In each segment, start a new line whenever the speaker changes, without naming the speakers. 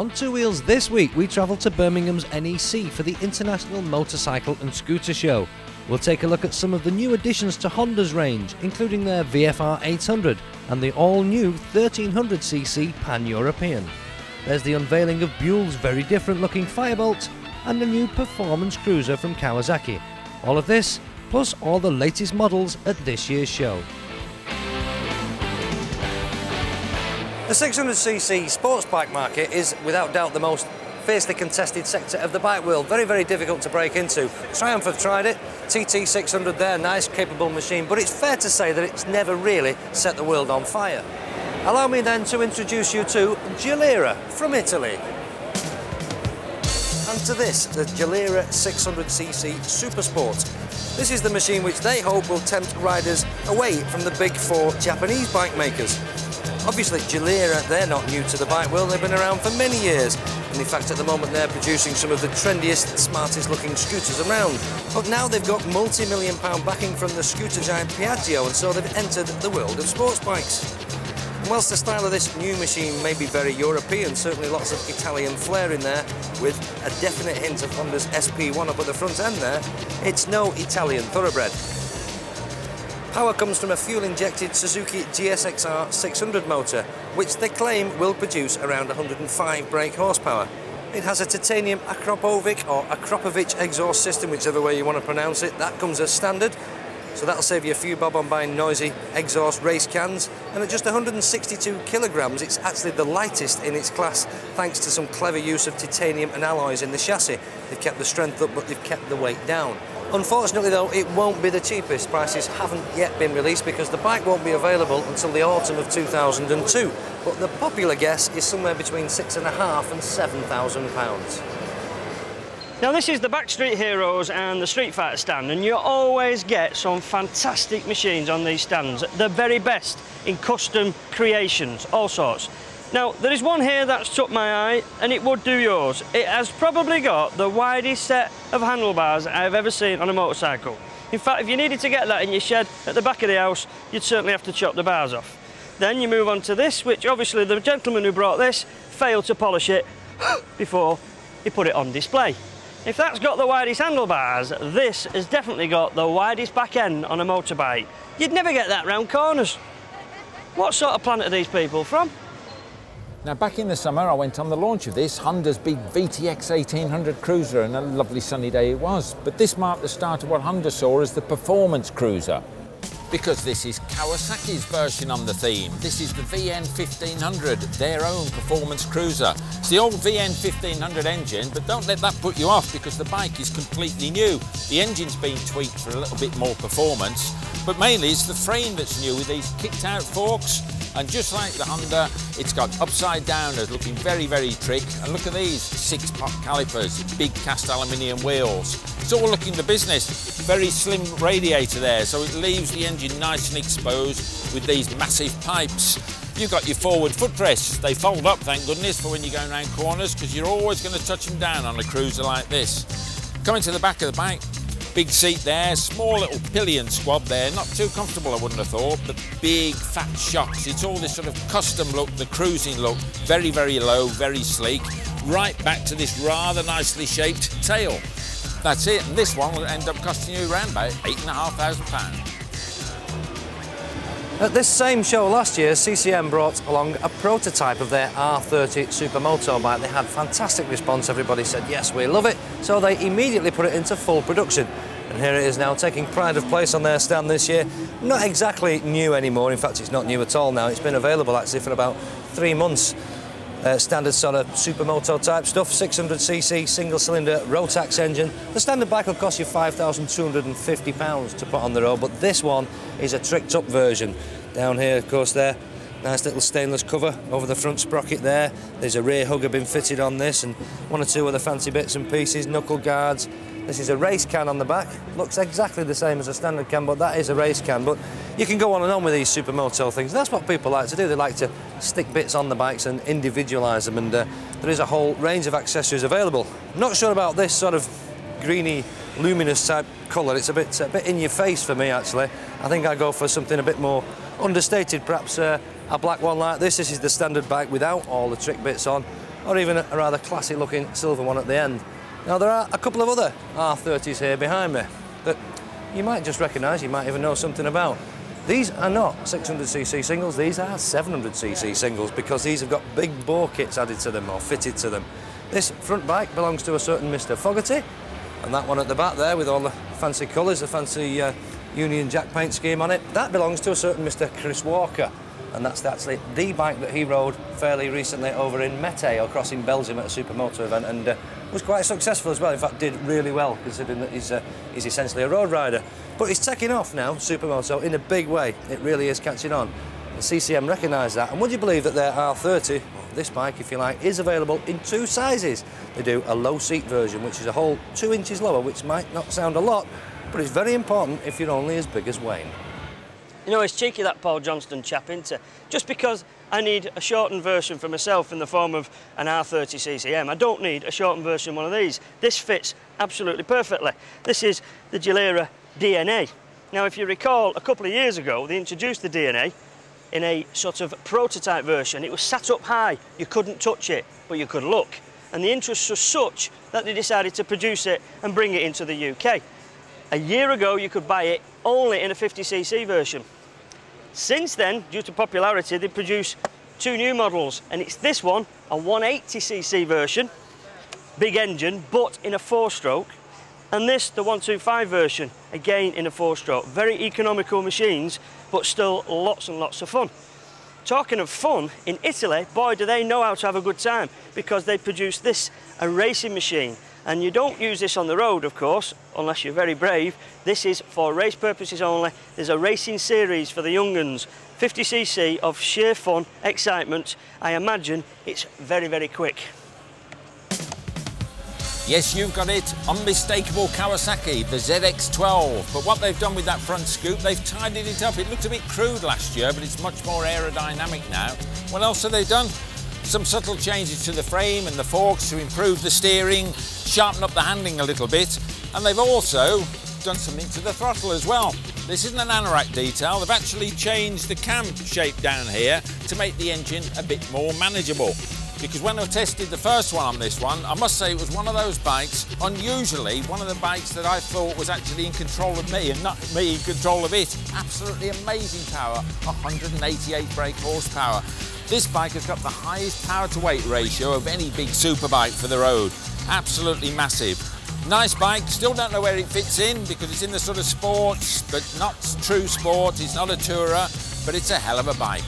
On Two Wheels this week, we travel to Birmingham's NEC for the International Motorcycle and Scooter Show. We'll take a look at some of the new additions to Honda's range, including their VFR 800 and the all-new 1300cc Pan-European. There's the unveiling of Buell's very different-looking Firebolt and a new performance cruiser from Kawasaki. All of this, plus all the latest models at this year's show. The 600cc sports bike market is without doubt the most fiercely contested sector of the bike world. Very, very difficult to break into. Triumph have tried it, TT600 there, nice capable machine, but it's fair to say that it's never really set the world on fire. Allow me then to introduce you to Gelareh from Italy. And to this, the Gelareh 600cc Super Sport. This is the machine which they hope will tempt riders away from the big four Japanese bike makers. Obviously, Gelareh, they're not new to the bike world, they've been around for many years. And in fact, at the moment, they're producing some of the trendiest, smartest looking scooters around. But now they've got multi-million-pound backing from the scooter giant Piaggio, and so they've entered the world of sports bikes. And whilst the style of this new machine may be very European, certainly lots of Italian flair in there, with a definite hint of Honda's SP1 up at the front end there, it's no Italian thoroughbred. Power comes from a fuel-injected Suzuki GSXR 600 motor, which they claim will produce around 105 brake horsepower. It has a titanium Akropovic or Akropovic exhaust system, whichever way you want to pronounce it. That comes as standard, so that'll save you a few bob on buying noisy exhaust race cans. And at just 162 kilograms, it's actually the lightest in its class, thanks to some clever use of titanium and alloys in the chassis. They've kept the strength up, but they've kept the weight down. Unfortunately though, it won't be the cheapest. Prices haven't yet been released because the bike won't be available until the autumn of 2002. But the popular guess is somewhere between £6,500 and £7,000.
Now this is the Backstreet Heroes and the Street Fighter stand, and you always get some fantastic machines on these stands. The very best in custom creations, all sorts. Now, there is one here that's took my eye, and it would do yours. It has probably got the widest set of handlebars I've ever seen on a motorcycle. In fact, if you needed to get that in your shed at the back of the house, you'd certainly have to chop the bars off. Then you move on to this, which obviously the gentleman who brought this failed to polish it before he put it on display. If that's got the widest handlebars, this has definitely got the widest back end on a motorbike. You'd never get that round corners. What sort of planet are these people from?
Now, back in the summer, I went on the launch of this, Honda's big VTX 1800 cruiser, and a lovely sunny day it was. But this marked the start of what Honda saw as the performance cruiser. Because this is Kawasaki's version on the theme. This is the VN 1500, their own performance cruiser. It's the old VN 1500 engine, but don't let that put you off because the bike is completely new. The engine's been tweaked for a little bit more performance, but mainly it's the frame that's new with these kicked out forks. And just like the Honda, it's got upside downers looking very, very trick. And look at these 6-pot calipers, big cast aluminium wheels. It's all looking the business. Very slim radiator there, so it leaves the engine nice and exposed with these massive pipes. You've got your forward footrests. They fold up, thank goodness, for when you're going around corners, because you're always going to touch them down on a cruiser like this. Coming to the back of the bike, big seat there, small little pillion squab there, not too comfortable I wouldn't have thought, but big fat shocks. It's all this sort of custom look, the cruising look, very, very low, very sleek, right back to this rather nicely shaped tail. That's it, and this one will end up costing you around about £8,500.
At this same show last year, CCM brought along a prototype of their R30 supermoto bike. They had fantastic response, everybody said yes, we love it, so they immediately put it into full production. And here it is now, taking pride of place on their stand this year. Not exactly new anymore, in fact it's not new at all now, it's been available actually for about 3 months. Standard sort of supermoto type stuff, 600cc single cylinder Rotax engine. The standard bike will cost you £5,250 to put on the road, but this one is a tricked up version. Down here, of course, there, nice little stainless cover over the front sprocket there. There's a rear hugger been fitted on this, and 1 or 2 other fancy bits and pieces, knuckle guards. This is a race can on the back. Looks exactly the same as a standard can, but that is a race can. But you can go on and on with these supermoto things. That's what people like to do. They like to stick bits on the bikes and individualise them, and there is a whole range of accessories available. Not sure about this sort of greeny, luminous type colour. It's a bit in your face for me, actually. I think I go for something a bit more understated, perhaps a black one like this. This is the standard bike without all the trick bits on. or even a rather classy looking silver one at the end. Now there are a couple of other R30s here behind me that you might just recognise, you might even know something about. These are not 600cc singles, these are 700cc singles, because these have got big bore kits added to them or fitted to them. This front bike belongs to a certain Mr. Fogarty, and that one at the back there with all the fancy colours, the fancy Union Jack paint scheme on it, that belongs to a certain Mr. Chris Walker, and that's actually the bike that he rode fairly recently over in Mete, across in Belgium at a supermoto event, and was quite successful as well. In fact, did really well considering that he's essentially a road rider. But he's taking off now, supermoto, in a big way. It really is catching on. The CCM recognise that, and would you believe that their R30, this bike if you like, is available in two sizes. They do a low seat version, which is a whole 2 inches lower, which might not sound a lot, but it's very important if you're only as big as Wayne.
You know, it's cheeky that Paul Johnston chap, isn't it? Just because I need a shortened version for myself in the form of an R30 CCM, I don't need a shortened version of one of these. This fits absolutely perfectly. This is the Gelareh DNA. Now, if you recall, a couple of years ago, they introduced the DNA in a sort of prototype version. It was sat up high, you couldn't touch it, but you could look. And the interest was such that they decided to produce it and bring it into the UK. A year ago, you could buy it only in a 50cc version. Since then, due to popularity, they produced two new models, and it's this one, a 180cc version, big engine, but in a 4-stroke, and this, the 125 version, again in a 4-stroke. Very economical machines, but still lots and lots of fun. Talking of fun, in Italy, boy, do they know how to have a good time, because they produce this, a racing machine. And you don't use this on the road, of course, unless you're very brave. This is for race purposes only. There's a racing series for the young uns, 50cc of sheer fun, excitement. I imagine it's very, very quick.
Yes, you've got it. Unmistakable Kawasaki, the ZX12. But what they've done with that front scoop, they've tidied it up. It looked a bit crude last year, but it's much more aerodynamic now. What else have they done? Some subtle changes to the frame and the forks to improve the steering, sharpen up the handling a little bit, and they've also done something to the throttle as well. This isn't an Anorak detail, they've actually changed the cam shape down here to make the engine a bit more manageable. Because when I tested the first one on this one, I must say it was one of those bikes, unusually one of the bikes that I thought was actually in control of me and not me in control of it. Absolutely amazing power, 188 brake horsepower. This bike has got the highest power to weight ratio of any big superbike for the road. Absolutely massive. Nice bike, still don't know where it fits in because it's in the sort of sports, but not true sport, it's not a tourer, but it's a hell of a bike.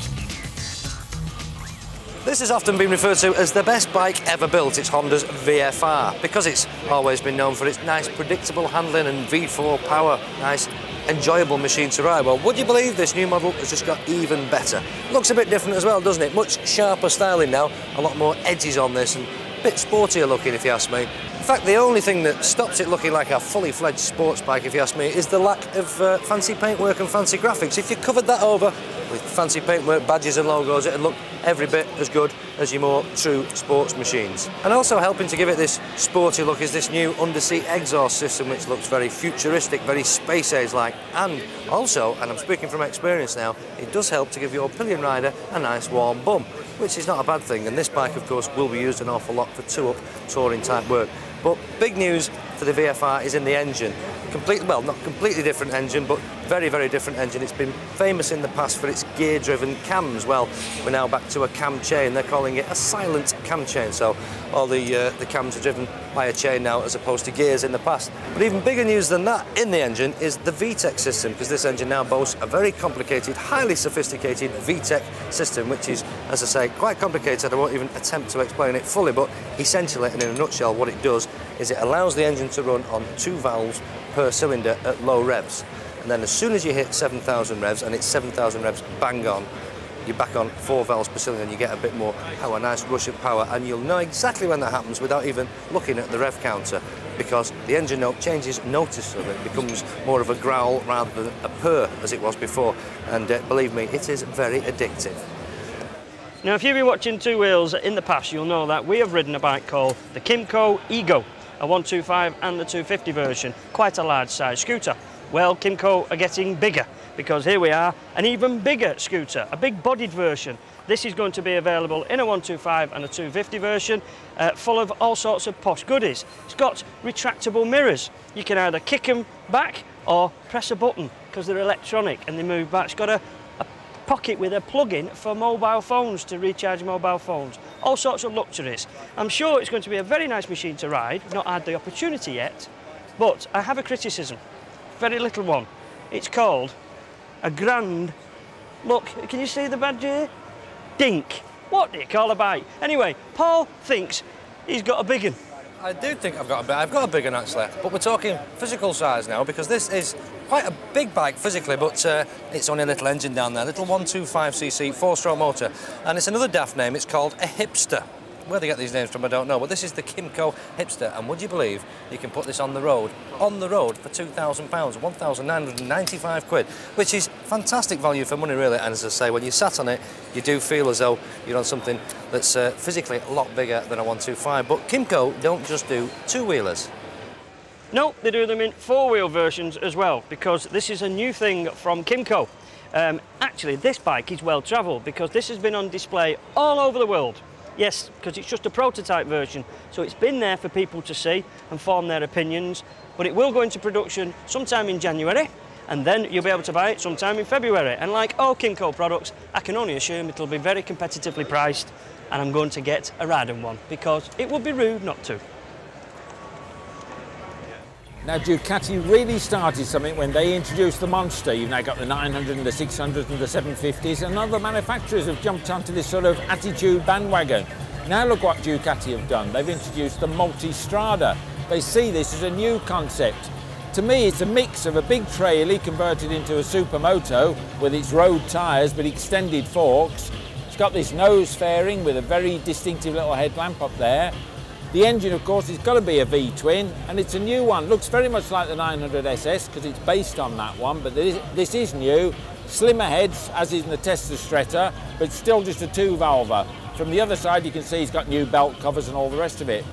This has often been referred to as the best bike ever built. It's Honda's VFR, because it's always been known for its nice predictable handling and V4 power, nice enjoyable machine to ride. Well, would you believe this new model has just got even better? Looks a bit different as well, doesn't it? Much sharper styling now, a lot more edges on this, and a bit sportier looking if you ask me. In fact, the only thing that stops it looking like a fully fledged sports bike, if you ask me, is the lack of fancy paintwork and fancy graphics. If you covered that over with fancy paintwork, badges and logos, it'd look every bit as good as your more true sports machines. And also helping to give it this sporty look is this new underseat exhaust system, which looks very futuristic, very space age-like, and also, and I'm speaking from experience now, it does help to give your pillion rider a nice warm bum, which is not a bad thing, and this bike of course will be used an awful lot for two-up touring type work. But big news for the VFR is in the engine. Well, not completely different engine, but very, very different engine. It's been famous in the past for its gear-driven cams. Well, we're now back to a cam chain. They're calling it a silent cam chain. So all the cams are driven by a chain now as opposed to gears in the past. But even bigger news than that in the engine is the VTEC system, because this engine now boasts a very complicated, highly sophisticated VTEC system, which is, as I say, quite complicated. I won't even attempt to explain it fully, but essentially, and in a nutshell, what it does is it allows the engine to run on 2 valves per cylinder at low revs. And then as soon as you hit 7,000 revs, and it's 7,000 revs bang on, you're back on 4 valves per cylinder and you get a bit more power, a nice rush of power, and you'll know exactly when that happens without even looking at the rev counter, because the engine note changes noticeably. It becomes more of a growl rather than a purr as it was before, and believe me, it is very addictive.
Now, if you've been watching Two Wheels in the past, you'll know that we have ridden a bike called the Kymco Ego, a 125 and the 250 version, quite a large size scooter. Well, Kymco are getting bigger, because here we are, an even bigger scooter, a big bodied version. This is going to be available in a 125 and a 250 version, full of all sorts of posh goodies. It's got retractable mirrors. You can either kick them back or press a button, because they're electronic and they move back. It's got a pocket with a plug-in for mobile phones to recharge mobile phones. All sorts of luxuries. I'm sure it's going to be a very nice machine to ride. I've not had the opportunity yet, but I have a criticism. Very little one. It's called a grand, look, can you see the badge here? Dink. What do you call a bike? Anyway, Paul thinks he's got a big one.
I do think I've got a big one actually, but we're talking physical size now, because this is quite a big bike physically, but it's only a little engine down there, little 125cc 4-stroke motor, and it's another daft name. It's called a Hipster. Where they get these names from, I don't know, but this is the Kymco Hipster, and would you believe you can put this on the road for £2,000, 1,995 quid, which is fantastic value for money, really. And as I say, when you sat on it, you do feel as though you're on something that's physically a lot bigger than a 125. But Kymco don't just do two-wheelers.
No, they do them in four-wheel versions as well, because this is a new thing from Kymco. Actually, this bike is well travelled, because this has been on display all over the world. Yes, because it's just a prototype version, so it's been there for people to see and form their opinions, but it will go into production sometime in January, and then you'll be able to buy it sometime in February. And like all Kymco products, I can only assume it'll be very competitively priced, and I'm going to get a riding one, because it would be rude not to.
Now, Ducati really started something when they introduced the Monster. You've now got the 900 and the 600 and the 750s, and other manufacturers have jumped onto this sort of attitude bandwagon. Now look what Ducati have done. They've introduced the Multistrada. They see this as a new concept. To me, it's a mix of a big trailer converted into a supermoto with its road tyres but extended forks. It's got this nose fairing with a very distinctive little headlamp up there. The engine, of course, has got to be a V-twin, and it's a new one. Looks very much like the 900 SS because it's based on that one, but this is new. Slimmer heads, as is in the Tesla Stretta, but still just a two-valver. From the other side, you can see it's got new belt covers and all the rest of it.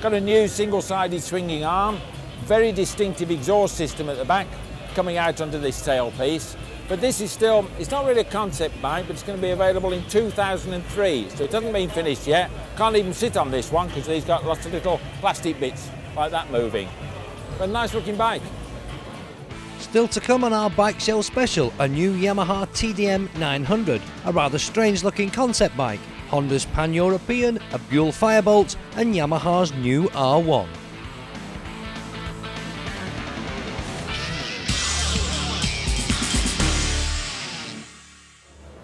Got a new single-sided swinging arm, very distinctive exhaust system at the back, coming out under this tailpiece. But this is still, it's not really a concept bike, but it's going to be available in 2003, so it hasn't been finished yet. Can't even sit on this one because it's got lots of little plastic bits like that moving. But a nice looking bike.
Still to come on our bike show special, a new Yamaha TDM 900, a rather strange looking concept bike, Honda's Pan-European, a Buell Firebolt and Yamaha's new R1.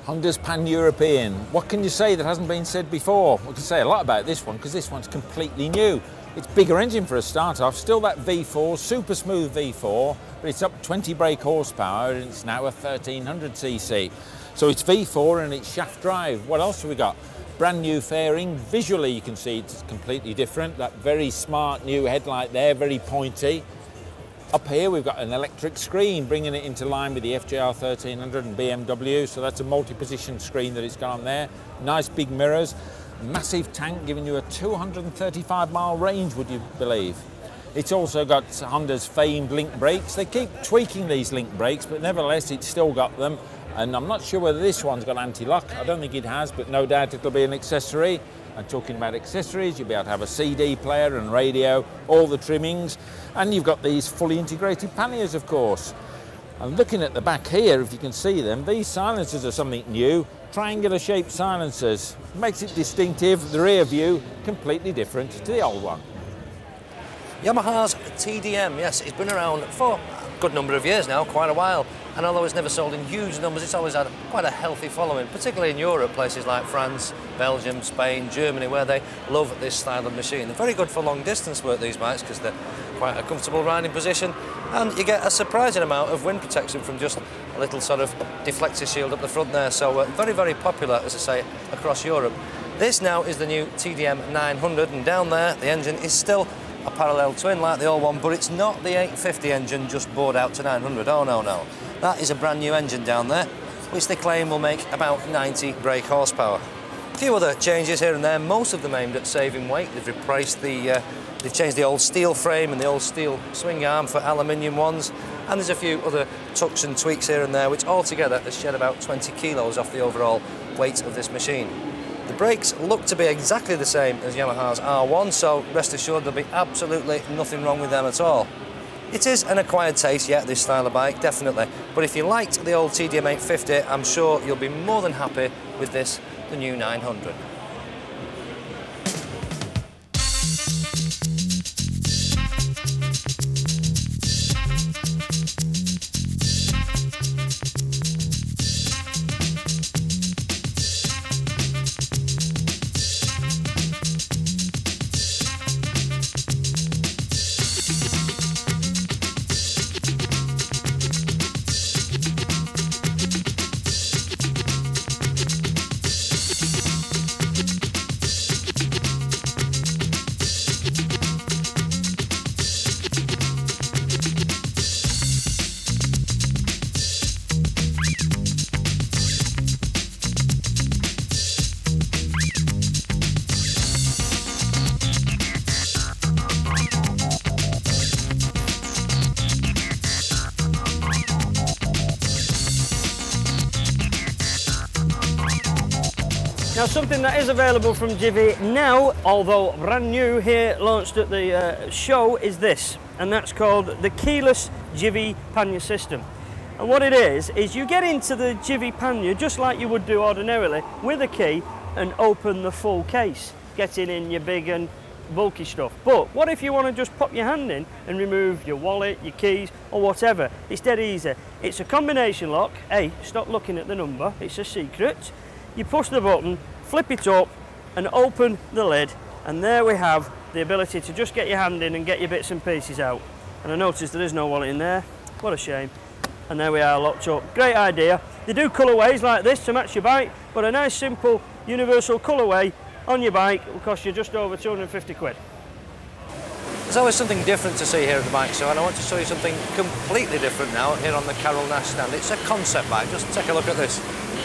Honda's Pan-European. What can you say that hasn't been said before? We can say a lot about this one because this one's completely new. It's bigger engine for a start off, still that V4, super smooth V4, but it's up 20 brake horsepower and it's now a 1300cc. So it's V4 and it's shaft drive. What else have we got? Brand new fairing. Visually you can see it's completely different. That very smart new headlight there, very pointy. Up here we've got an electric screen, bringing it into line with the FJR 1300 and BMW, so that's a multi-position screen that it's got on there. Nice big mirrors, massive tank giving you a 235-mile range, would you believe? It's also got Honda's famed link brakes. They keep tweaking these link brakes, but nevertheless it's still got them. And I'm not sure whether this one's got anti-lock. I don't think it has, but no doubt it'll be an accessory. And talking about accessories, you'll be able to have a CD player and radio, all the trimmings, and you've got these fully integrated panniers, of course. And looking at the back here, if you can see them, these silencers are something new, triangular shaped silencers. Makes it distinctive, the rear view completely different to the old one.
Yamaha's TDM, yes, it's been around for a good number of years now, quite a while. And although it's never sold in huge numbers, it's always had quite a healthy following, particularly in Europe, places like France, Belgium, Spain, Germany, where they love this style of machine. They're very good for long distance work, these bikes, because they're quite a comfortable riding position, and you get a surprising amount of wind protection from just a little sort of deflector shield up the front there. So very, very popular, as I say, across Europe. This now is the new TDM 900, and down there the engine is still a parallel twin like the old one, but it's not the 850 engine just bored out to 900. Oh no, no. That is a brand new engine down there, which they claim will make about 90 brake horsepower. few other changes here and there, most of them aimed at saving weight. They've replaced they've changed the old steel frame and the old steel swing arm for aluminium ones, and there's a few other tucks and tweaks here and there, which altogether has shed about 20 kilos off the overall weight of this machine. The brakes look to be exactly the same as Yamaha's R1, so rest assured there'll be absolutely nothing wrong with them at all. It is an acquired taste yet, this style of bike, definitely, but if you liked the old TDM 850, I'm sure you'll be more than happy with this, the new 900.
Now, something that is available from Jiffy now, although brand new here, launched at the show, is this, and that's called the Keyless Jiffy pannier system. And what it is you get into the Jiffy pannier just like you would do ordinarily with a key and open the full case, getting in your big and bulky stuff. But what if you want to just pop your hand in and remove your wallet, your keys or whatever? It's dead easy. It's a combination lock. Hey, stop looking at the number, it's a secret. You push the button, flip it up and open the lid, and there we have the ability to just get your hand in and get your bits and pieces out. And I noticed there is no wallet in there, what a shame. And there we are, locked up. Great idea. They do colourways like this to match your bike, but a nice simple universal colourway on your bike will cost you just over 250 quid.
There's always something different to see here at the bike show, and I want to show you something completely different now here on the Carol Nash stand. It's a concept bike. Just take a look at this.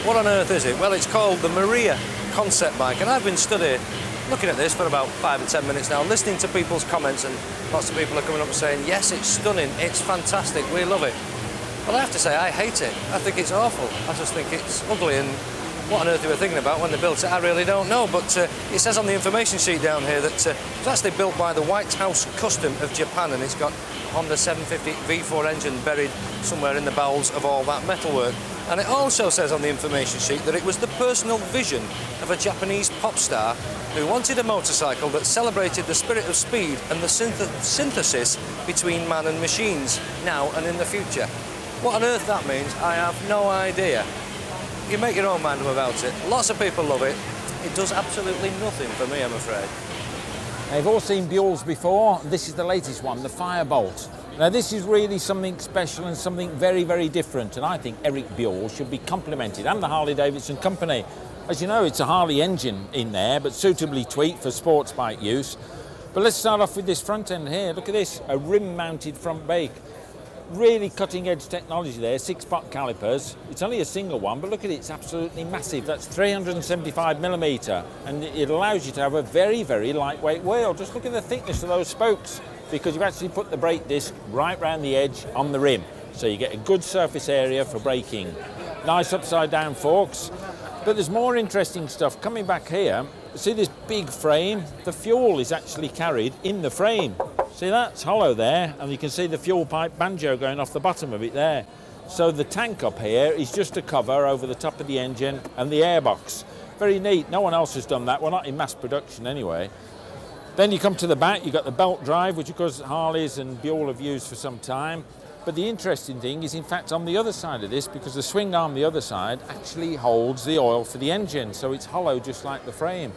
What on earth is it? Well, it's called the Maria concept bike, and I've been stood here looking at this for about 5 or 10 minutes now, listening to people's comments, and lots of people are coming up and saying, yes, it's stunning, it's fantastic, we love it. But I have to say, I hate it. I think it's awful. I just think it's ugly, and what on earth they were thinking about when they built it, I really don't know. But it says on the information sheet down here that it was actually built by the White House Custom of Japan, and it's got Honda 750 V4 engine buried somewhere in the bowels of all that metalwork. And it also says on the information sheet that it was the personal vision of a Japanese pop star who wanted a motorcycle that celebrated the spirit of speed and the synthesis between man and machines, now and in the future. What on earth that means, I have no idea. You make your own mind up about it. Lots of people love it. It does absolutely nothing for me, I'm afraid.
Now, you've all seen Buells before. This is the latest one, the Firebolt. Now, this is really something special and something very, very different, and I think Eric Buell should be complimented, and the Harley-Davidson company. As you know, it's a Harley engine in there, but suitably tweaked for sports bike use. But let's start off with this front end here. Look at this, a rim-mounted front brake. Really cutting-edge technology there, 6-pot calipers. It's only a single one, but look at it, it's absolutely massive. That's 375mm, and it allows you to have a very, very lightweight wheel. Just look at the thickness of those spokes, because you've actually put the brake disc right round the edge on the rim, so you get a good surface area for braking. Nice upside-down forks, but there's more interesting stuff. Coming back here, see this big frame? The fuel is actually carried in the frame. See, that's hollow there, and you can see the fuel pipe banjo going off the bottom of it there. So the tank up here is just a cover over the top of the engine and the airbox. Very neat. No one else has done that. Well, not in mass production anyway. Then you come to the back, you've got the belt drive, which of course Harleys and Buell have used for some time. But the interesting thing is, in fact, on the other side of this, because the swing arm the other side actually holds the oil for the engine, so it's hollow just like the frame.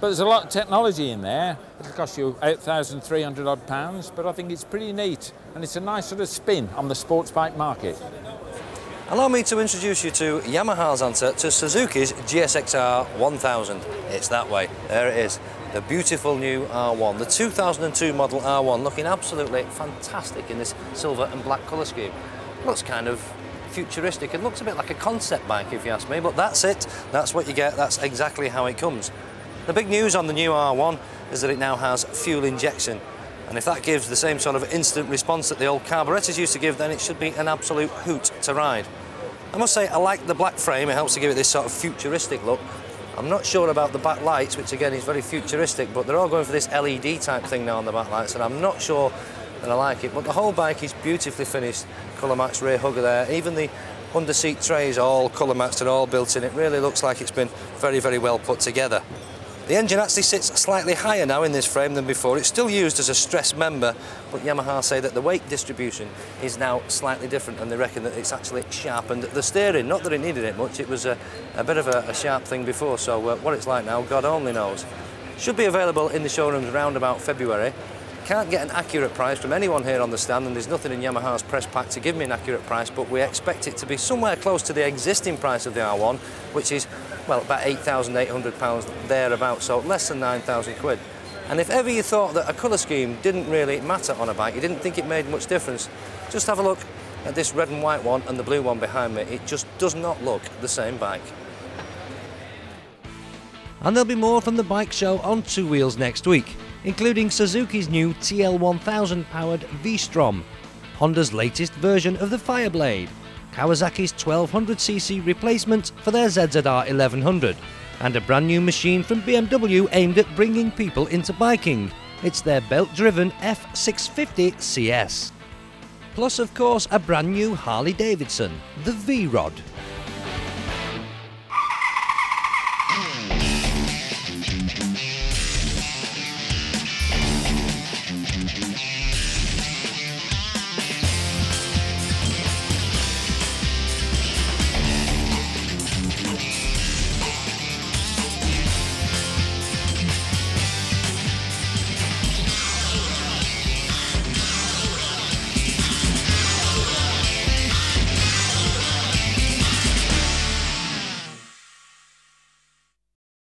But there's a lot of technology in there. It'll cost you £8,300 odd, but I think it's pretty neat, and it's a nice sort of spin on the sports bike market.
Allow me to introduce you to Yamaha's answer to Suzuki's GSX-R 1000. It's that way. There it is. The beautiful new R1, the 2002 model R1, looking absolutely fantastic in this silver and black colour scheme. Looks kind of futuristic and looks a bit like a concept bike if you ask me, but that's it, that's what you get, that's exactly how it comes. The big news on the new R1 is that it now has fuel injection, and if that gives the same sort of instant response that the old carburetors used to give, then it should be an absolute hoot to ride. I must say I like the black frame, it helps to give it this sort of futuristic look. I'm not sure about the back lights, which again is very futuristic, but they're all going for this LED type thing now on the back lights, and I'm not sure that I like it. But the whole bike is beautifully finished, colour matched rear hugger there. Even the under seat trays are all colour matched and all built in. It really looks like it's been very, very well put together. The engine actually sits slightly higher now in this frame than before. It's still used as a stress member, but Yamaha say that the weight distribution is now slightly different, and they reckon that it's actually sharpened the steering. Not that it needed it much, it was a bit of a sharp thing before, so what it's like now, God only knows. Should be available in the showrooms around about February. Can't get an accurate price from anyone here on the stand, and there's nothing in Yamaha's press pack to give me an accurate price, but we expect it to be somewhere close to the existing price of the R1, which is, well, about £8,800 thereabouts, so less than 9,000 quid. And if ever you thought that a colour scheme didn't really matter on a bike, you didn't think it made much difference, just have a look at this red and white one and the blue one behind me. It just does not look the same bike.
And there'll be more from the bike show on two wheels next week, including Suzuki's new TL1000 powered V-Strom, Honda's latest version of the Fireblade, Kawasaki's 1200cc replacement for their ZZR 1100, and a brand new machine from BMW aimed at bringing people into biking. It's their belt-driven F650 CS. Plus, of course, a brand new Harley Davidson, the V-Rod.